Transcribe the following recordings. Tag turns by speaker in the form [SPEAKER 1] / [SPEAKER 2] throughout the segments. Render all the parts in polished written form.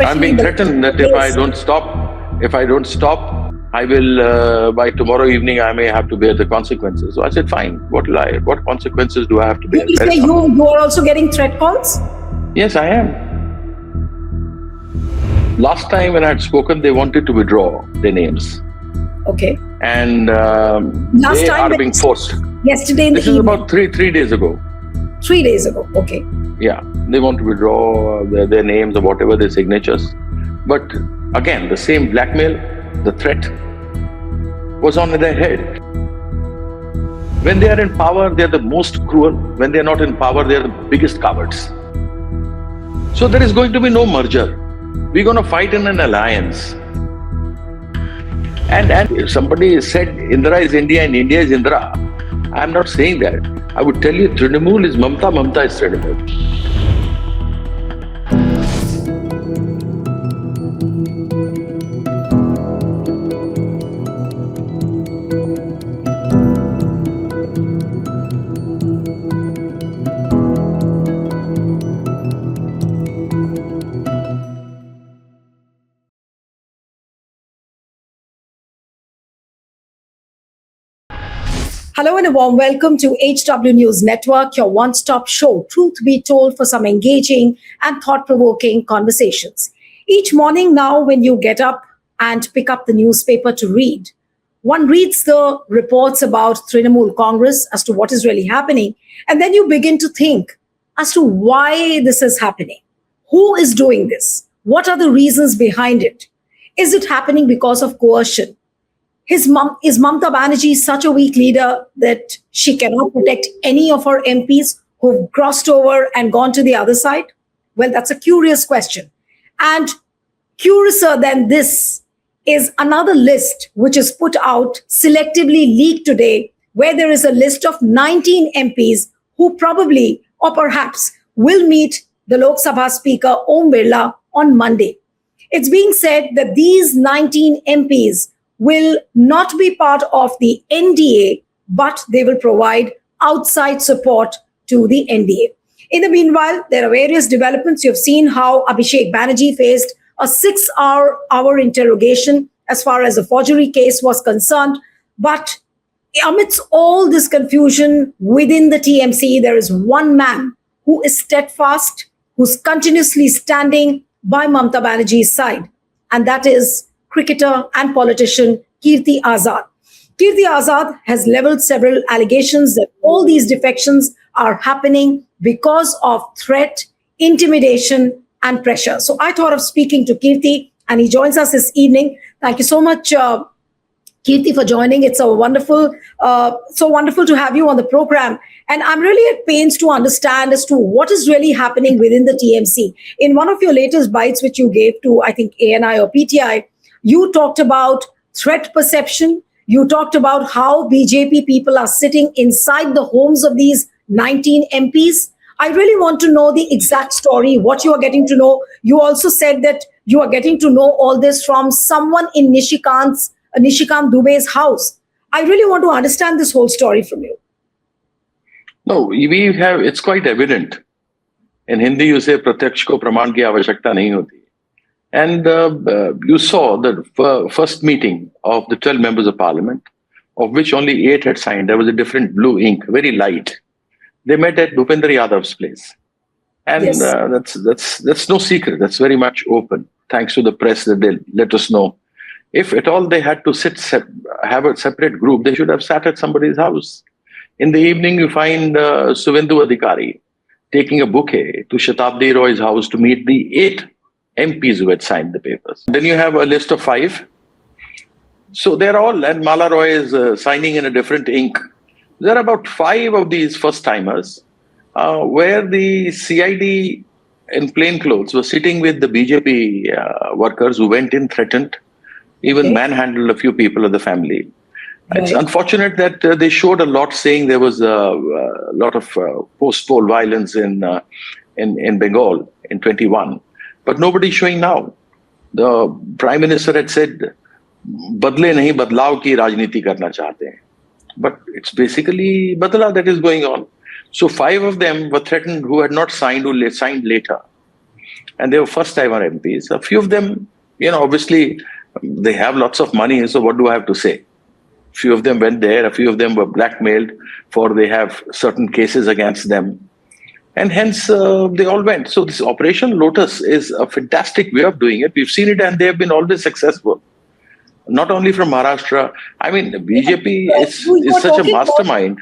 [SPEAKER 1] I'm being threatened that if I don't stop, I will, by tomorrow evening, I may have to bear the consequences. So I said, fine, what consequences do I have to bear?
[SPEAKER 2] You say you are also getting threat calls?
[SPEAKER 1] Yes, I am. Last time when I had spoken, they wanted to withdraw their names.
[SPEAKER 2] Okay.
[SPEAKER 1] And
[SPEAKER 2] Last
[SPEAKER 1] they
[SPEAKER 2] time
[SPEAKER 1] are being forced.
[SPEAKER 2] Yesterday in
[SPEAKER 1] this
[SPEAKER 2] the
[SPEAKER 1] is
[SPEAKER 2] evening.
[SPEAKER 1] about three days ago.
[SPEAKER 2] 3 days ago, okay.
[SPEAKER 1] Yeah, they want to withdraw their names or whatever, their signatures. But again, the same blackmail, the threat was on their head. When they are in power, they are the most cruel. When they are not in power, they are the biggest cowards. So there is going to be no merger. We're going to fight in an alliance. And if somebody said Indra is India and India is Indra, I'm not saying that. I would tell you Trinamool is Mamata, Mamata is Trinamool.
[SPEAKER 2] Hello and a warm welcome to HW News Network, your one-stop show, truth be told, for some engaging and thought-provoking conversations. Each morning now, when you get up and pick up the newspaper to read, one reads the reports about Trinamool Congress as to what is really happening, and then you begin to think as to why this is happening. Who is doing this? What are the reasons behind it? Is it happening because of coercion? Is Mamata Banerjee such a weak leader that she cannot protect any of her MPs who've crossed over and gone to the other side? Well, that's a curious question. And curiouser than this is another list which is put out, selectively leaked today, where there is a list of 19 MPs who probably or perhaps will meet the Lok Sabha Speaker Om Birla on Monday. It's being said that these 19 MPs will not be part of the NDA, but they will provide outside support to the NDA. In the meanwhile, there are various developments. You've seen how Abhishek Banerjee faced a 6-hour interrogation as far as the forgery case was concerned. But amidst all this confusion within the TMC, there is one man who is steadfast, who's continuously standing by Mamata Banerjee's side, and that is cricketer and politician Kirti Azad. Kirti Azad has leveled several allegations that all these defections are happening because of threat, intimidation, and pressure. So I thought of speaking to Kirti, and he joins us this evening. Thank you so much, Kirti, for joining. It's so wonderful to have you on the program. And I'm really at pains to understand as to what is really happening within the TMC. In one of your latest bites, which you gave to, I think, ANI or PTI, you talked about threat perception. You talked about how BJP people are sitting inside the homes of these 19 MPs. I really want to know the exact story, what you are getting to know. You also said that you are getting to know all this from someone in Nishikant Dubey's house. I really want to understand this whole story from you.
[SPEAKER 1] No, it's quite evident. In Hindi, you say, pratyaksh ko praman ki avashyakta nahi hoti. And you saw the first meeting of the 12 members of parliament, of which only 8 had signed. There was a different blue ink, very light. They met at Bhupender Yadav's place. And yes, that's no secret. That's very much open. Thanks to the press that they let us know. If at all they had to have a separate group, they should have sat at somebody's house. In the evening, you find Suvendu Adhikari taking a bouquet to Shatabdi Roy's house to meet the 8 MPs who had signed the papers. Then you have a list of 5. So they're all, and Mala Roy is signing in a different ink. There are about 5 of these first-timers where the CID in plain clothes was sitting with the BJP workers who went in, threatened, even manhandled a few people of the family. Right. It's unfortunate that they showed a lot, saying there was a lot of post-poll violence in Bengal in 21. But nobody's showing now. The Prime Minister had said, "Badle nahi badlav ki rajniti karna chahte hain." But it's basically badla that is going on. So 5 of them were threatened who had not signed, who signed later. and they were first-timer MPs. A few of them, obviously, they have lots of money, so what do I have to say? Few of them went there, a few of them were blackmailed for they have certain cases against them. And hence, they all went. So this Operation Lotus is a fantastic way of doing it. We've seen it and they have been always successful. Not only from Maharashtra. I mean, the BJP is such a mastermind.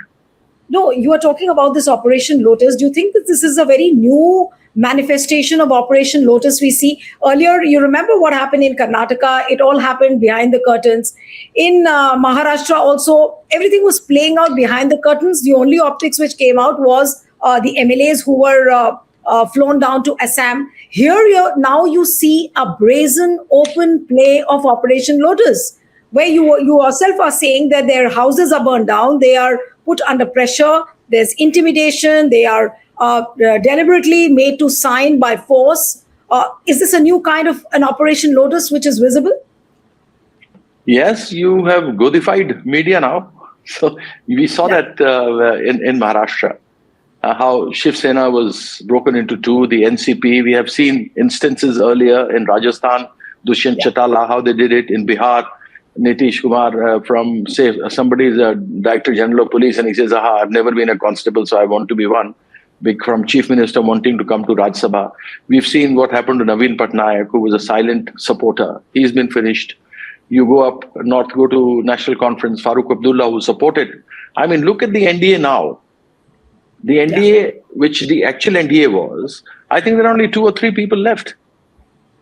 [SPEAKER 2] No, you are talking about this Operation Lotus. Do you think that this is a very new manifestation of Operation Lotus we see? Earlier, you remember what happened in Karnataka? It all happened behind the curtains. In Maharashtra also, everything was playing out behind the curtains. The only optics which came out was the MLAs who were flown down to Assam. Here, now you see a brazen, open play of Operation Lotus, where you yourself are saying that their houses are burned down, they are put under pressure, there's intimidation, they are deliberately made to sign by force. Is this a new kind of an Operation Lotus which is visible?
[SPEAKER 1] Yes, you have godified media now. So we saw that in Maharashtra, how Shiv Sena was broken into two, the NCP. We have seen instances earlier in Rajasthan, Dushyant Chautala, how they did it in Bihar. Nitish Kumar from, say, somebody is a Director General of Police and he says, I've never been a constable, so I want to be one. From Chief Minister wanting to come to Raj Sabha. We've seen what happened to Naveen Patnaik, who was a silent supporter. He's been finished. You go up north, go to National Conference, Farooq Abdullah, who supported. I mean, look at the NDA now. The NDA, which the actual NDA was, I think there are only 2 or 3 people left.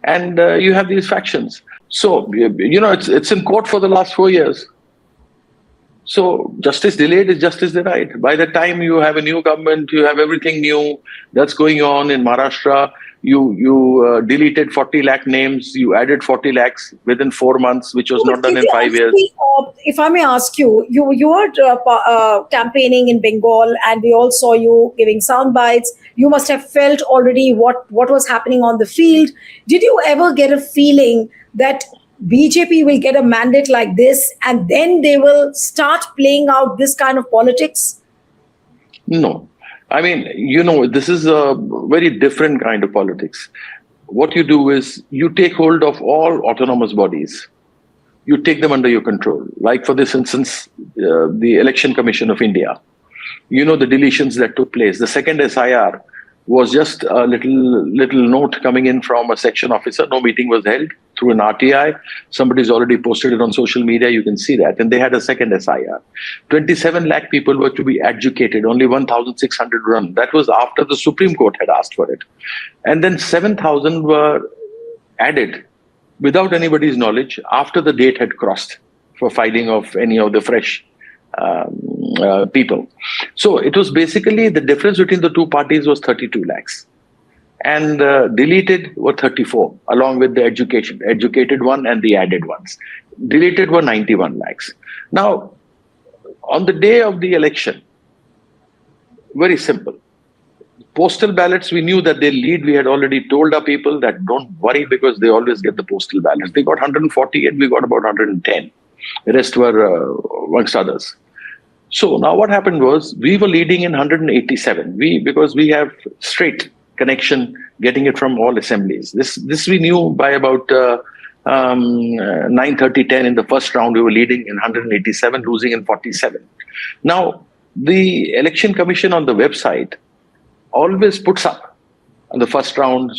[SPEAKER 1] And you have these factions. So, it's in court for the last 4 years. So, justice delayed is justice denied. By the time you have a new government, you have everything new that's going on in Maharashtra. You deleted 40 lakh names. You added 40 lakhs within 4 months, which was not done in 5 years.
[SPEAKER 2] If I may ask you, you were campaigning in Bengal and we all saw you giving sound bites. You must have felt already what was happening on the field. Did you ever get a feeling that BJP will get a mandate like this and then they will start playing out this kind of politics?
[SPEAKER 1] No. I mean, this is a very different kind of politics. What you do is you take hold of all autonomous bodies. You take them under your control. Like for this instance, the Election Commission of India. The deletions that took place. The second SIR was just a little note coming in from a section officer. No meeting was held through an RTI. Somebody's already posted it on social media. You can see that. And they had a second SIR. 27 lakh people were to be educated. Only 1,600 run. That was after the Supreme Court had asked for it. And then 7,000 were added without anybody's knowledge after the date had crossed for filing of any of the fresh people. So it was basically the difference between the two parties was 32 lakhs. And deleted were 34, along with the educated one and the added ones. Deleted were 91 lakhs. Now, on the day of the election, very simple. Postal ballots, we knew that they lead. We had already told our people that don't worry because they always get the postal ballots. They got 148, we got about 110. The rest were amongst others. So now what happened was we were leading in 187. Because we have straight connection, getting it from all assemblies. This we knew by about 9:30, 10 in the first round. We were leading in 187, losing in 47. Now the Election Commission on the website always puts up on the first round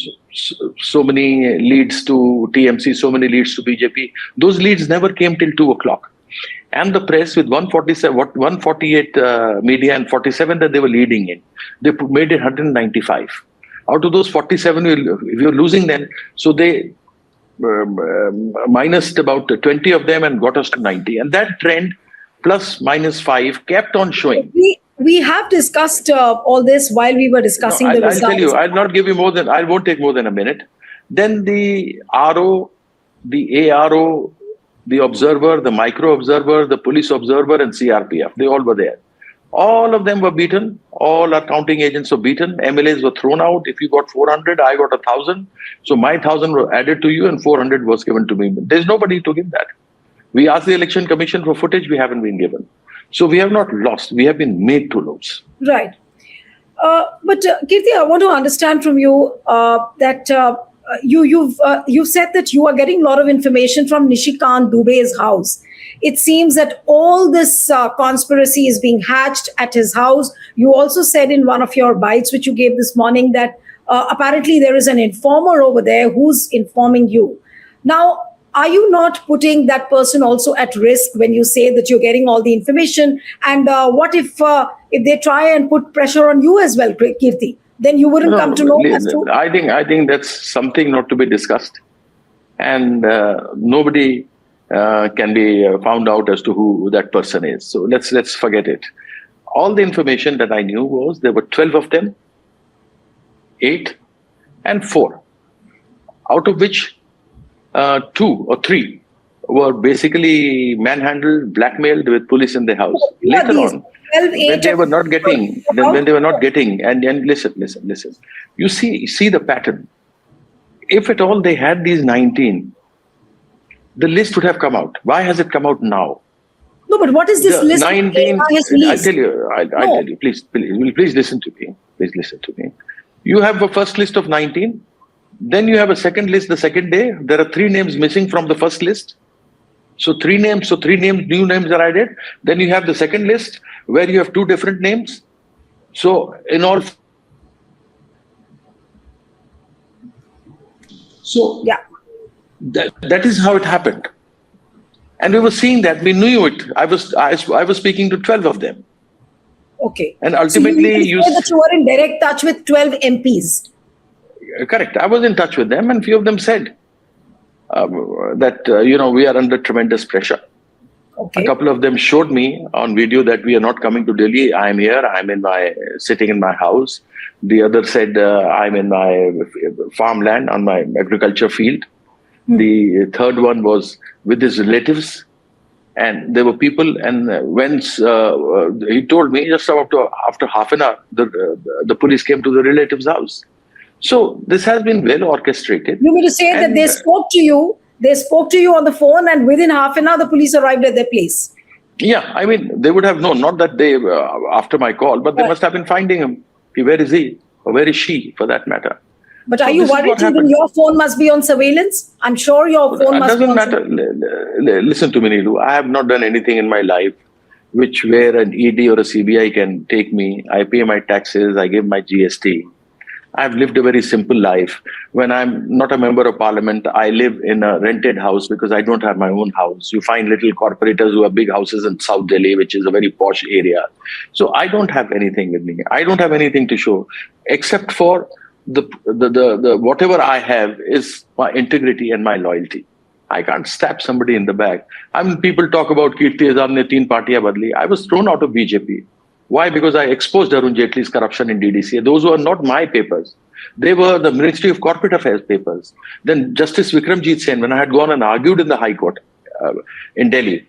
[SPEAKER 1] so many leads to TMC, so many leads to BJP. Those leads never came till 2 o'clock. And the press with 148 media and 47 that they were leading in, they made it 195. Out of those 47, we were losing then. So they minused about 20 of them and got us to 90. And that trend, plus minus 5, kept on showing.
[SPEAKER 2] We have discussed all this while we were discussing the results.
[SPEAKER 1] I'll tell you, I'll not give you I won't take more than a minute. Then the RO, the ARO, the observer, the micro observer, the police observer and CRPF, they all were there. All of them were beaten. All our counting agents were beaten. MLAs were thrown out. If you got 400, I got 1,000. So my 1,000 were added to you and 400 was given to me. But there's nobody to give that. We asked the Election Commission for footage. We haven't been given. So we have not lost. We have been made to lose.
[SPEAKER 2] Right. But Kirti, I want to understand from you that you've said that you are getting a lot of information from Nishikant Dubey's house. It seems that all this conspiracy is being hatched at his house. You also said in one of your bites, which you gave this morning, that apparently there is an informer over there who's informing you. Now, are you not putting that person also at risk when you say that you're getting all the information? And what if they try and put pressure on you as well, Kirti? Then you wouldn't come to know as to...
[SPEAKER 1] I think that's something not to be discussed, and nobody can be found out as to who that person is. So let's forget it. All the information that I knew was there were 12 of them, 8 and 4, out of which 2 or 3 were basically manhandled, blackmailed with police in the house. Later on, when they were not getting, and listen, you see the pattern. If at all they had these 19, the list would have come out. Why has it come out now?
[SPEAKER 2] No, but what is this list?
[SPEAKER 1] 19, I'll tell you, please listen to me. Please listen to me. You have a first list of 19. Then you have a second list the second day. There are 3 names missing from the first list. So 3 names, new names are added. Then you have the second list where you have 2 different names. So in all... So
[SPEAKER 2] yeah,
[SPEAKER 1] that is how it happened. And we were seeing that. We knew it. I was speaking to 12 of them.
[SPEAKER 2] Okay.
[SPEAKER 1] And ultimately,
[SPEAKER 2] so you say that you were in direct touch with 12 MPs.
[SPEAKER 1] Correct. I was in touch with them, and few of them said that we are under tremendous pressure.
[SPEAKER 2] Okay.
[SPEAKER 1] A couple of them showed me on video that we are not coming to Delhi. I am here. I'm sitting in my house. The other said I'm in my farmland on my agriculture field. The third one was with his relatives, and there were people. And when he told me, just after half an hour, the police came to the relative's house. So this has been well orchestrated.
[SPEAKER 2] You mean to say that they spoke to you? They spoke to you on the phone, and within half an hour, the police arrived at their place.
[SPEAKER 1] Yeah, I mean, they would have known. Not that they after my call, but they must have been finding him. Where is he, or where is she, for that matter?
[SPEAKER 2] But are you worried even your phone must be on surveillance? I'm sure your phone must be on surveillance.
[SPEAKER 1] Doesn't matter. Listen to me, Neelu. I have not done anything in my life where an ED or a CBI can take me. I pay my taxes. I give my GST. I've lived a very simple life. When I'm not a member of parliament, I live in a rented house because I don't have my own house. You find little corporators who have big houses in South Delhi, which is a very posh area. So I don't have anything with me. I don't have anything to show except for the whatever I have is my integrity and my loyalty. I can't stab somebody in the back. I mean, people talk about Kirti Azad ne 3 partiyan badli. I was thrown out of BJP. Why? Because I exposed Arun Jaitley's corruption in DDCA. Those were not my papers. They were the Ministry of Corporate Affairs papers. Then Justice Vikramjit Sen, when I had gone and argued in the High Court in Delhi,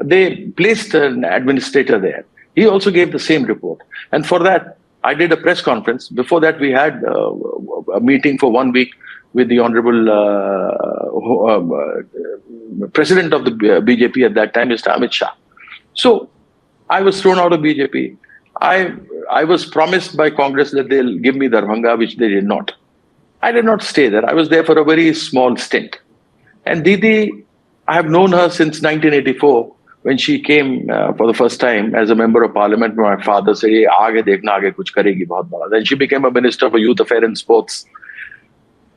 [SPEAKER 1] they placed an administrator there. He also gave the same report. And for that, I did a press conference. Before that, we had a meeting for 1 week with the Honorable President of the BJP at that time, Mr. Amit Shah. So I was thrown out of BJP. I was promised by Congress that they'll give me Darbhanga, which they did not. I did not stay there. I was there for a very small stint. And Didi, I have known her since 1984 when she came for the first time as a member of parliament. My father said, "Ye aage dekhna, aage kuch karegi bahut bada." Then she became a minister for youth affairs and sports.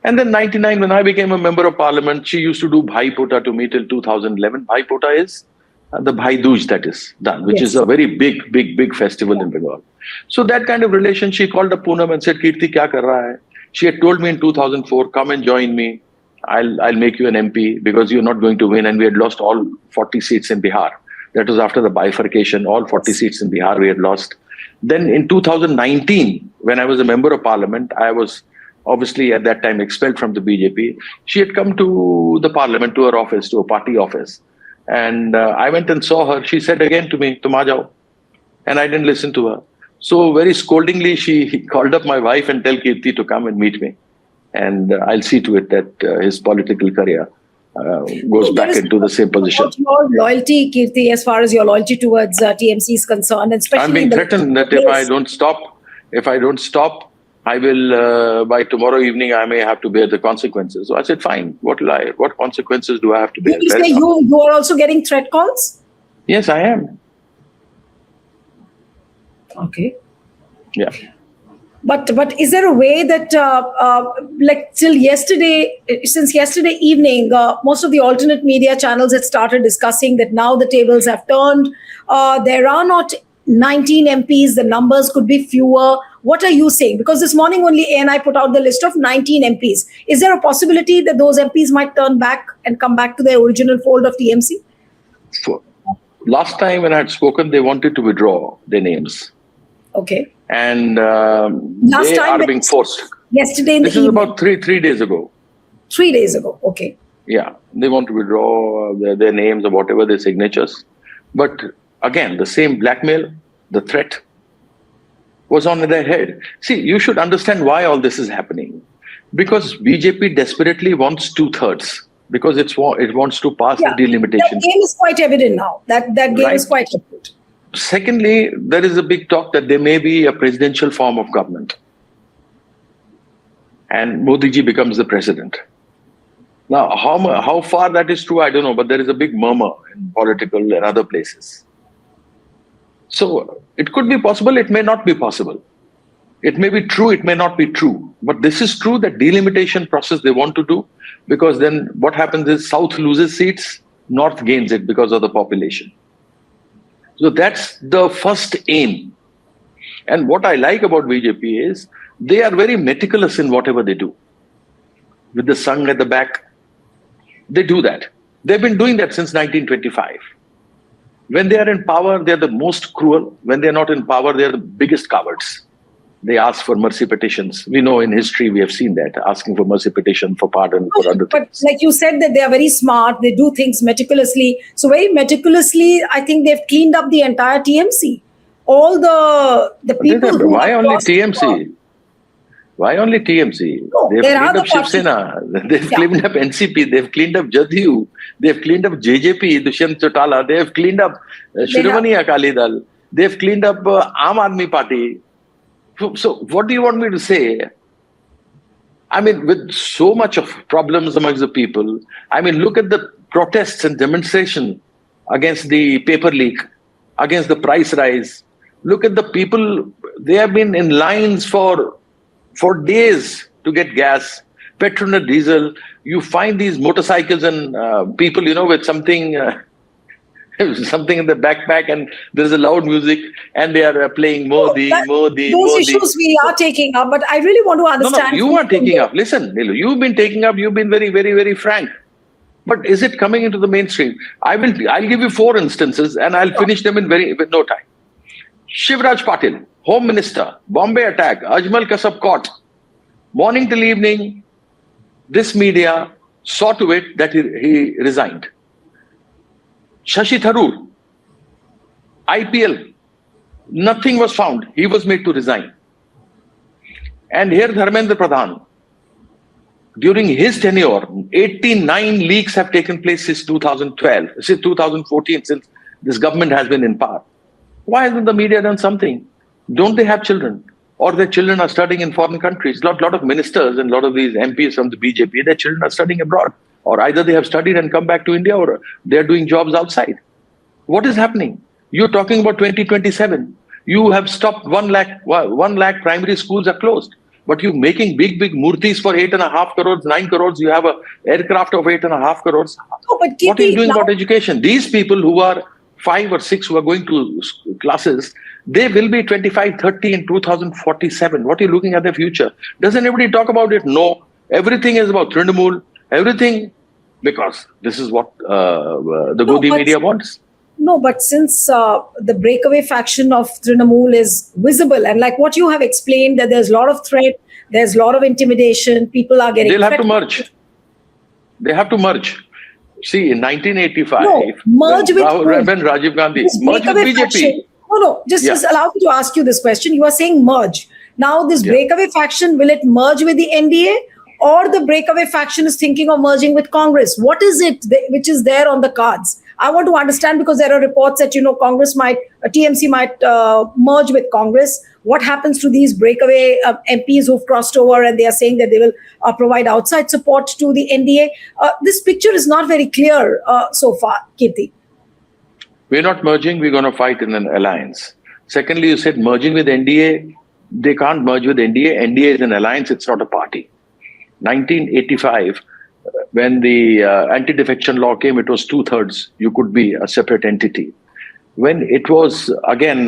[SPEAKER 1] And then 99, when I became a member of parliament, she used to do Bhai Pota to me till 2011. Bhai Pota is the Bhai Dooj that is done, which is a very big festival in Bengal. So that kind of relation, she called up Poonam and said, "Kirti, kya kar raha hai?" She had told me in 2004, "Come and join me. I'll make you an MP because you're not going to win." And we had lost all 40 seats in Bihar. That was after the bifurcation. All 40 seats in Bihar we had lost. Then in 2019, when I was a member of parliament, I was obviously at that time expelled from the BJP. She had come to the parliament, to her office, to a party office. And I went and saw her. She said again to me, "Tum aa jao." And I didn't listen to her. So very scoldingly, she called up my wife and tell Kirti to come and meet me. And I'll see to it that his political career goes back into the same position.
[SPEAKER 2] What's your loyalty, Kirti, as far as your loyalty towards TMC is concerned? And especially
[SPEAKER 1] I'm being threatened that if I don't stop If I don't stop, I will, by tomorrow evening, I may have to bear the consequences. So I said, fine, what consequences do I have to bear?
[SPEAKER 2] Did you say you are also getting threat calls?
[SPEAKER 1] Yes, I am.
[SPEAKER 2] Okay.
[SPEAKER 1] Yeah.
[SPEAKER 2] But is there a way that, like till yesterday, since yesterday evening, most of the alternate media channels had started discussing that now the tables have turned. There are not 19 MPs, the numbers could be fewer. What are you saying? Because this morning only ANI put out the list of 19 MPs. Is there a possibility that those MPs might turn back and come back to their original fold of TMC?
[SPEAKER 1] Last time when I had spoken, they wanted to withdraw their names.
[SPEAKER 2] Okay.
[SPEAKER 1] And
[SPEAKER 2] Last
[SPEAKER 1] they
[SPEAKER 2] time
[SPEAKER 1] are being forced.
[SPEAKER 2] Yesterday in
[SPEAKER 1] this
[SPEAKER 2] the
[SPEAKER 1] is
[SPEAKER 2] evening.
[SPEAKER 1] about three days ago.
[SPEAKER 2] 3 days ago. Okay.
[SPEAKER 1] Yeah, they want to withdraw their names or whatever, their signatures. But again, the same blackmail, the threat was on their head. See, you should understand why all this is happening. Because BJP desperately wants 2/3. Because it wants to pass the delimitation.
[SPEAKER 2] That game is quite evident now. That game is quite evident.
[SPEAKER 1] Secondly, there is a big talk that there may be a presidential form of government. And Modi ji becomes the president. Now, how far that is true, I don't know, but there is a big murmur in political and other places. So it could be possible, it may not be possible. It may be true, it may not be true. But this is true, that delimitation process they want to do, because then what happens is South loses seats, North gains it because of the population. So that's the first aim. And what I like about BJP is they are very meticulous in whatever they do. With the Sangh at the back, they do that. They've been doing that since 1925. When they are in power, they're the most cruel. When they're not in power, they're the biggest cowards. They ask for mercy petitions. We know in history, we have seen that, asking for mercy petition, for pardon, for other things.
[SPEAKER 2] But like you said, that they are very smart. They do things meticulously. So very meticulously, I think they've cleaned up the entire TMC. All the people who
[SPEAKER 1] why only TMC? Why only TMC?
[SPEAKER 2] No,
[SPEAKER 1] they've
[SPEAKER 2] there are
[SPEAKER 1] cleaned up Shiv Sena. They've cleaned up NCP. They've cleaned up Jadyu. They've cleaned up JJP, Dushyant Chautala. They've cleaned up Shiromani Akali Dal. They've cleaned up Aam Aadmi Party. So what do you want me to say? I mean, with so much of problems amongst the people, I mean, look at the protests and demonstration against the paper leak, against the price rise. Look at the people, they have been in lines for days to get gas, petrol and diesel. You find these motorcycles and people, with something something in the backpack, and there's a loud music, and they are playing Modi.
[SPEAKER 2] Those issues we are taking up, but I really want to understand.
[SPEAKER 1] No, you are taking up. Listen, Neelu, you've been taking up. You've been very, very, very frank. But is it coming into the mainstream? I'll give you 4 instances, and I'll finish them with no time. Shivraj Patil, Home Minister, Bombay attack, Ajmal Kasab caught. Morning till evening, this media saw to it that he resigned. Shashi Tharoor, IPL, nothing was found. He was made to resign. And here Dharmendra Pradhan, during his tenure, 89 leaks have taken place since 2012, since 2014, since this government has been in power. Why hasn't the media done something? Don't they have children? Or their children are studying in foreign countries? A lot of ministers and a lot of these MPs from the BJP, their children are studying abroad. Or either they have studied and come back to India, or they're doing jobs outside. What is happening? You're talking about 2027. You have stopped 1 lakh primary schools are closed. But you're making big murtis for 8.5 crores, 9 crores. You have an aircraft of 8.5 crores.
[SPEAKER 2] No, but
[SPEAKER 1] what are you doing about education? These people who are 5 or 6 who are going to classes, they will be 25, 30 in 2047. What are you looking at the future? Doesn't everybody talk about it? No. Everything is about Trinamool. Everything, because this is what the Godi media wants.
[SPEAKER 2] No, but since the breakaway faction of Trinamool is visible, and like what you have explained, that there's a lot of threat, there's a lot of intimidation, people are getting...
[SPEAKER 1] They'll have to merge. They have to merge. See, in 1985, when Rajiv Gandhi merged with BJP...
[SPEAKER 2] Faction, just allow me to ask you this question. You are saying merge. Now this breakaway faction, will it merge with the NDA? Or the breakaway faction is thinking of merging with Congress? What is it which is there on the cards? I want to understand, because there are reports that, Congress might, TMC might merge with Congress. What happens to these breakaway MPs who've crossed over and they are saying that they will provide outside support to the NDA? This picture is not very clear so far, Kirti.
[SPEAKER 1] We're not merging, we're going to fight in an alliance. Secondly, you said merging with NDA. They can't merge with NDA. NDA is an alliance, it's not a party. 1985, when the anti-defection law came, it was 2/3. You could be a separate entity. When it was again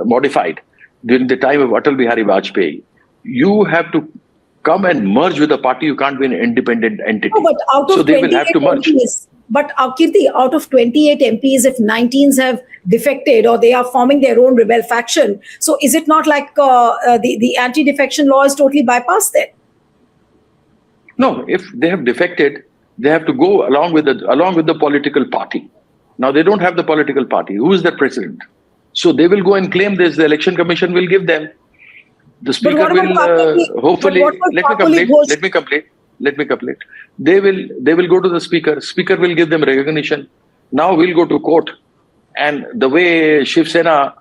[SPEAKER 1] modified during the time of Atal Bihari Vajpayee, you have to come and merge with a party. You can't be an independent entity.
[SPEAKER 2] No, but out of
[SPEAKER 1] so they will have to merge.
[SPEAKER 2] MPs, but Kirti, out of 28 MPs, if 19 have defected or they are forming their own rebel faction, so is it not like the anti-defection law is totally bypassed then?
[SPEAKER 1] No, if they have defected, they have to go along with the political party. Now they don't have the political party. Who is the president? So they will go and claim this. The election commission will give them. The speaker will hopefully let me complete. They will go to the speaker. Speaker will give them recognition. Now we'll go to court. And the way Shiv Sena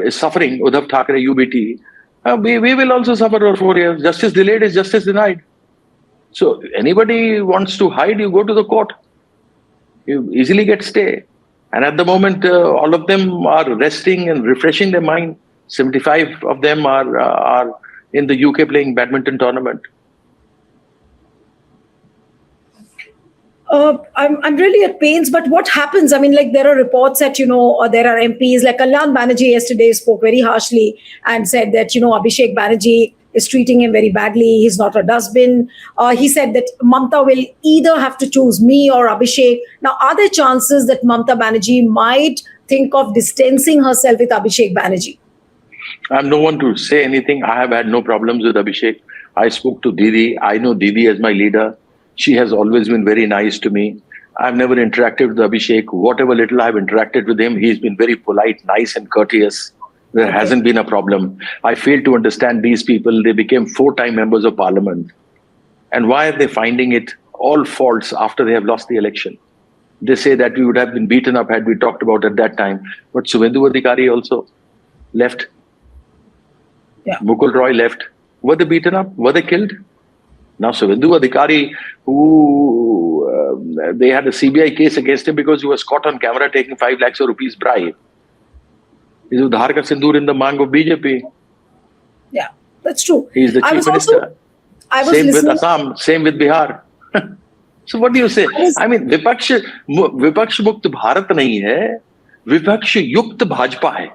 [SPEAKER 1] is suffering, Uddhav Thackeray, UBT, we will also suffer for 4 years. Justice delayed is justice denied. So anybody wants to hide, you go to the court. You easily get stay. And at the moment, all of them are resting and refreshing their mind. 75 of them are in the UK playing badminton tournament.
[SPEAKER 2] I'm really at pains, but what happens? I mean, like there are reports that, there are MPs like Kalyan Banerjee yesterday spoke very harshly and said that, Abhishek Banerjee is treating him very badly. He's not a dustbin. He said that Mamata will either have to choose me or Abhishek. Now, are there chances that Mamata Banerjee might think of distancing herself with Abhishek Banerjee?
[SPEAKER 1] I'm no one to say anything. I have had no problems with Abhishek. I spoke to Didi. I know Didi as my leader. She has always been very nice to me. I've never interacted with Abhishek. Whatever little I've interacted with him, he's been very polite, nice and courteous. There hasn't been a problem. I fail to understand these people. They became 4-time members of parliament. And why are they finding it all faults after they have lost the election? They say that we would have been beaten up had we talked about it at that time. But Suvendu Adhikari also left.
[SPEAKER 2] Yeah.
[SPEAKER 1] Mukul Roy left. Were they beaten up? Were they killed? Now, Suvendu Adhikari, who they had a CBI case against him because he was caught on camera taking 5 lakhs of rupees bribe. He's Udhar ka Sindoor in the mang of BJP.
[SPEAKER 2] Yeah, that's true.
[SPEAKER 1] He's the chief minister. Same with Assam, same with Bihar. So what do you say? I mean, Vipaksh Mukt Bharat nahi hai, Vipaksh Yukt Bhajpa hai.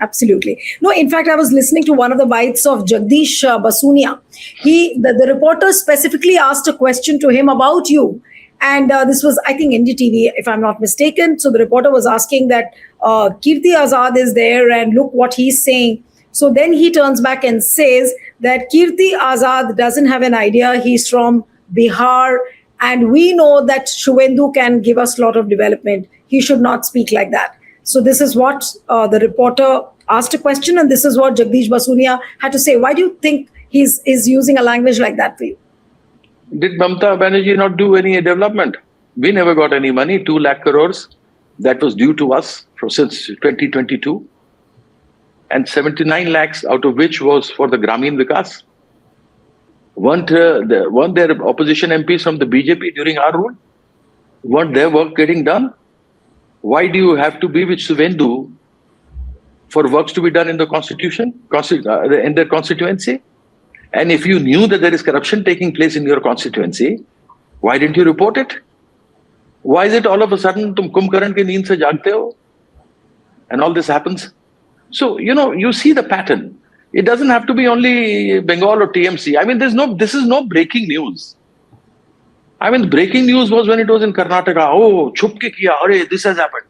[SPEAKER 2] Absolutely. No, in fact, I was listening to one of the bites of Jagdish Basunia. The reporter specifically asked a question to him about you. And this was, I think, NDTV, if I'm not mistaken. So the reporter was asking that Kirti Azad is there and look what he's saying. So then he turns back and says that Kirti Azad doesn't have an idea. He's from Bihar. And we know that Shuvendu can give us a lot of development. He should not speak like that. So this is what the reporter asked a question, and this is what Jagdish Basunia had to say. Why do you think he's using a language like that for you?
[SPEAKER 1] Did Mamata Banerjee not do any development? We never got any money, 2 lakh crores. That was due to us since 2022. And 79 lakhs out of which was for the Gramin Vikas. Weren't there opposition MPs from the BJP during our rule? Weren't their work getting done? Why do you have to be with Suvendu for works to be done in the constitution, in their constituency? And if you knew that there is corruption taking place in your constituency, why didn't you report it? Why is it all of a sudden tum Kumbhkaran ke neend se jaagte ho? And all this happens. So, you see the pattern. It doesn't have to be only Bengal or TMC. I mean, this is no breaking news. I mean, breaking news was when it was in Karnataka. Oh, chupke kiya, arey, this has happened.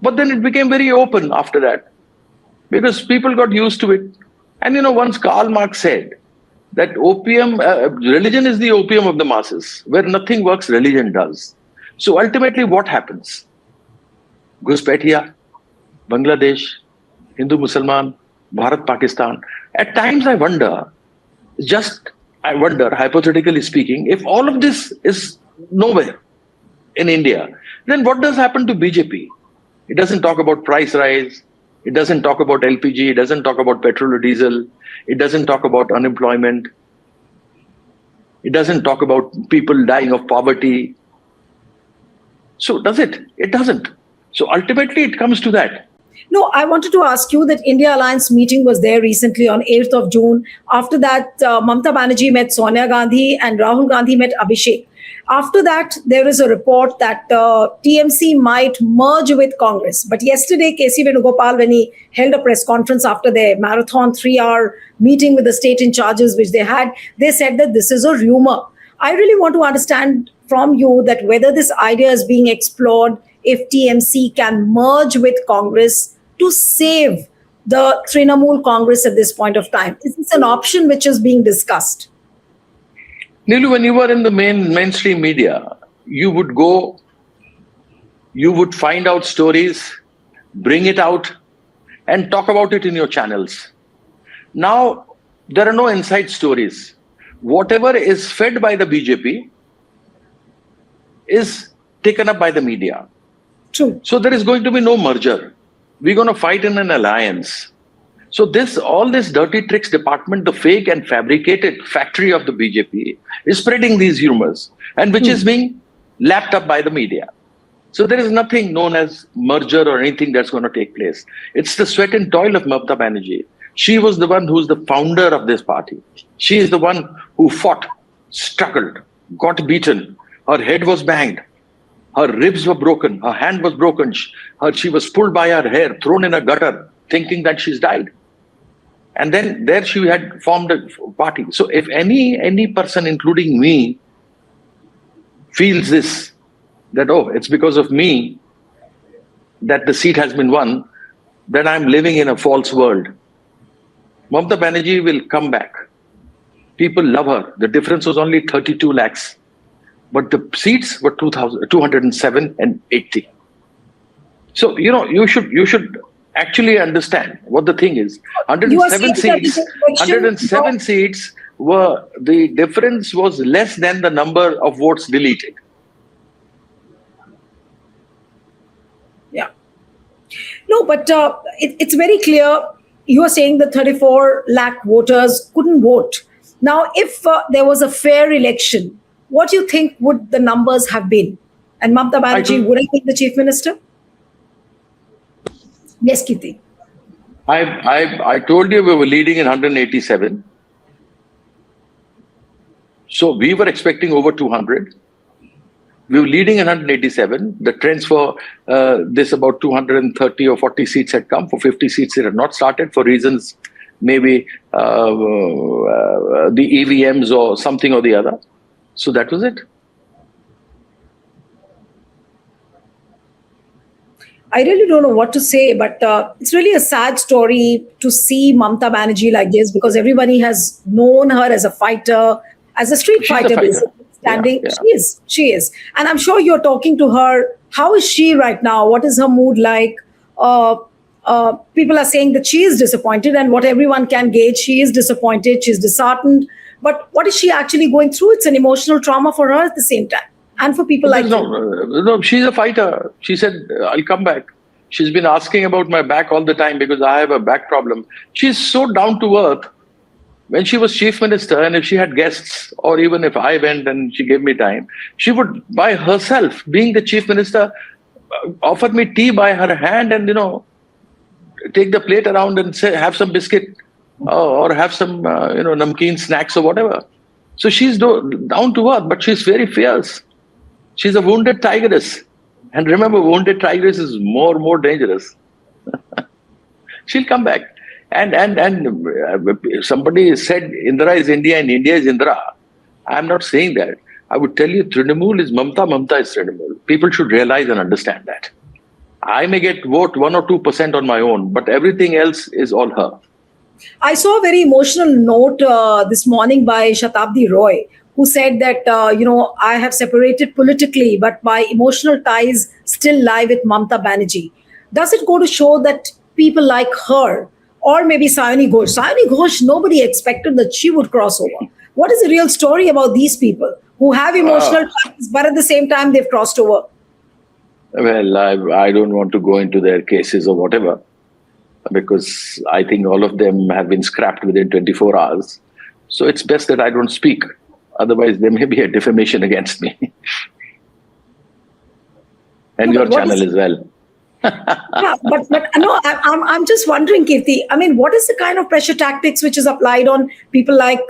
[SPEAKER 1] But then it became very open after that because people got used to it. And once Karl Marx said that religion is the opium of the masses. Where nothing works, religion does. So ultimately what happens? Ghuspaitiya, Bangladesh, Hindu Musalman, Bharat, Pakistan. At times I wonder, hypothetically speaking, if all of this is nowhere, in India, then what does happen to BJP? It doesn't talk about price rise. It doesn't talk about LPG. It doesn't talk about petrol or diesel. It doesn't talk about unemployment. It doesn't talk about people dying of poverty. So does it? It doesn't. So ultimately it comes to that.
[SPEAKER 2] No, I wanted to ask you that India Alliance meeting was there recently on 8th of June. After that, Mamata Banerjee met Sonia Gandhi and Rahul Gandhi met Abhishek. After that, there is a report that TMC might merge with Congress. But yesterday, K.C. Venugopal, when he held a press conference after their marathon 3-hour meeting with the state in charges, which they had, they said that this is a rumor. I really want to understand from you that whether this idea is being explored, if TMC can merge with Congress to save the Trinamool Congress at this point of time. Is this an option which is being discussed?
[SPEAKER 1] Neelu, when you were in the mainstream media, you would find out stories, bring it out, and talk about it in your channels. Now, there are no inside stories. Whatever is fed by the BJP is taken up by the media.
[SPEAKER 2] True.
[SPEAKER 1] So there is going to be no merger. We're going to fight in an alliance. So all this dirty tricks department, the fake and fabricated factory of the BJP is spreading these rumors, and which is being lapped up by the media. So there is nothing known as merger or anything that's going to take place. It's the sweat and toil of Mamata Banerjee. She was the one who's the founder of this party. She is the one who fought, struggled, got beaten. Her head was banged. Her ribs were broken. Her hand was broken. She was pulled by her hair, thrown in a gutter, thinking that she's died. And then there she had formed a party. So if any person, including me, feels this, that, oh, it's because of me that the seat has been won, then I'm living in a false world. Mamata Banerjee will come back. People love her. The difference was only 32 lakhs. But the seats were 207 and 80. So, you should actually understand what the thing is. 107 seats were, the difference was less than the number of votes deleted.
[SPEAKER 2] Yeah. No, but it's very clear. You are saying the 34 lakh voters couldn't vote. Now, if there was a fair election, what do you think would the numbers have been? And Mamata Banerjee would have been the chief minister? Yes, Kirti.
[SPEAKER 1] I told you we were leading in 187. So we were expecting over 200. We were leading in 187. The trends for this about 230 or 40 seats had come. For 50 seats, it had not started for reasons maybe the EVMs or something or the other. So that was it.
[SPEAKER 2] I really don't know what to say, but it's really a sad story to see Mamata Banerjee like this, because everybody has known her as a fighter, as a street fighter, basically, standing. Yeah. She is. And I'm sure you're talking to her. How is she right now? What is her mood like? People are saying that she is disappointed, and what everyone can gauge, she is disappointed, she's disheartened. But what is she actually going through? It's an emotional trauma for her at the same time. And for people like
[SPEAKER 1] no, she's a fighter. She said, I'll come back. She's been asking about my back all the time because I have a back problem. She's so down to earth. When she was chief minister, and if she had guests, or even if I went and she gave me time, she would, by herself, being the chief minister, offer me tea by her hand and, take the plate around and say, have some biscuit or have some, namkeen snacks or whatever. So she's down to earth, but she's very fierce. She's a wounded tigress. And remember, wounded tigress is more dangerous. She'll come back. And somebody said Indira is India and India is Indira. I'm not saying that. I would tell you Trinamool is Mamata, Mamata is Trinamool. People should realize and understand that. I may get vote 1 or 2% on my own, but everything else is all her.
[SPEAKER 2] I saw a very emotional note this morning by Shatabdi Roy, who said that, I have separated politically, but my emotional ties still lie with Mamata Banerjee. Does it go to show that people like her, or maybe Sayani Ghosh, nobody expected that she would cross over? What is the real story about these people? who have emotional ties, but at the same time, they've crossed over?
[SPEAKER 1] Well, I don't want to go into their cases or whatever, because I think all of them have been scrapped within 24 hours. So it's best that I don't speak. Otherwise, there may be a defamation against me. And
[SPEAKER 2] No,
[SPEAKER 1] your
[SPEAKER 2] but what
[SPEAKER 1] channel
[SPEAKER 2] is-
[SPEAKER 1] as well.
[SPEAKER 2] Yeah, but no, I'm just wondering, Kirti. I mean, what is the kind of pressure tactics which is applied on people like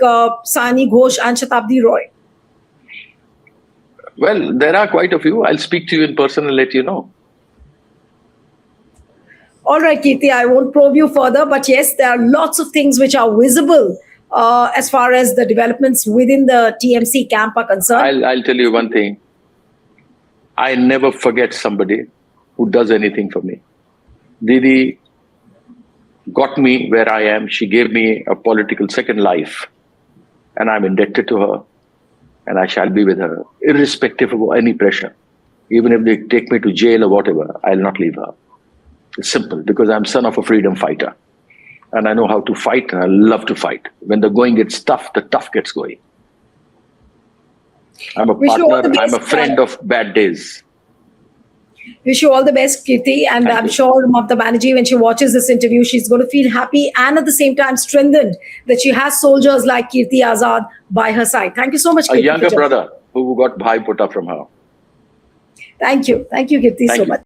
[SPEAKER 2] Sani Ghosh and Shatabdi Roy?
[SPEAKER 1] Well, there are quite a few. I'll speak to you in person and let you know.
[SPEAKER 2] All right, Kirti, I won't probe you further, but yes, there are lots of things which are visible as far as the developments within the TMC camp are concerned.
[SPEAKER 1] I'll tell you one thing. I never forget somebody who does anything for me. Didi got me where I am. She gave me a political second life, and I'm indebted to her, and I shall be with her, irrespective of any pressure. Even if they take me to jail or whatever, I'll not leave her. It's simple, because I'm son of a freedom fighter, and I know how to fight, and I love to fight. When the going gets tough, the tough gets going. I'm a
[SPEAKER 2] Wish you all
[SPEAKER 1] partner,
[SPEAKER 2] the
[SPEAKER 1] I'm a
[SPEAKER 2] best.
[SPEAKER 1] friend of bad days.
[SPEAKER 2] Wish you all the best, Kirti, and
[SPEAKER 1] Thank
[SPEAKER 2] I'm
[SPEAKER 1] you.
[SPEAKER 2] sure Mamata Banerjee, when she watches this interview, she's going to feel happy and at the same time strengthened that she has soldiers like Kirti Azad by her side. Thank you so much,
[SPEAKER 1] A
[SPEAKER 2] Kirti.
[SPEAKER 1] younger
[SPEAKER 2] for joining.
[SPEAKER 1] brother who got bhai put up from her.
[SPEAKER 2] Thank you, Kirti,
[SPEAKER 1] Thank
[SPEAKER 2] so
[SPEAKER 1] you.
[SPEAKER 2] much.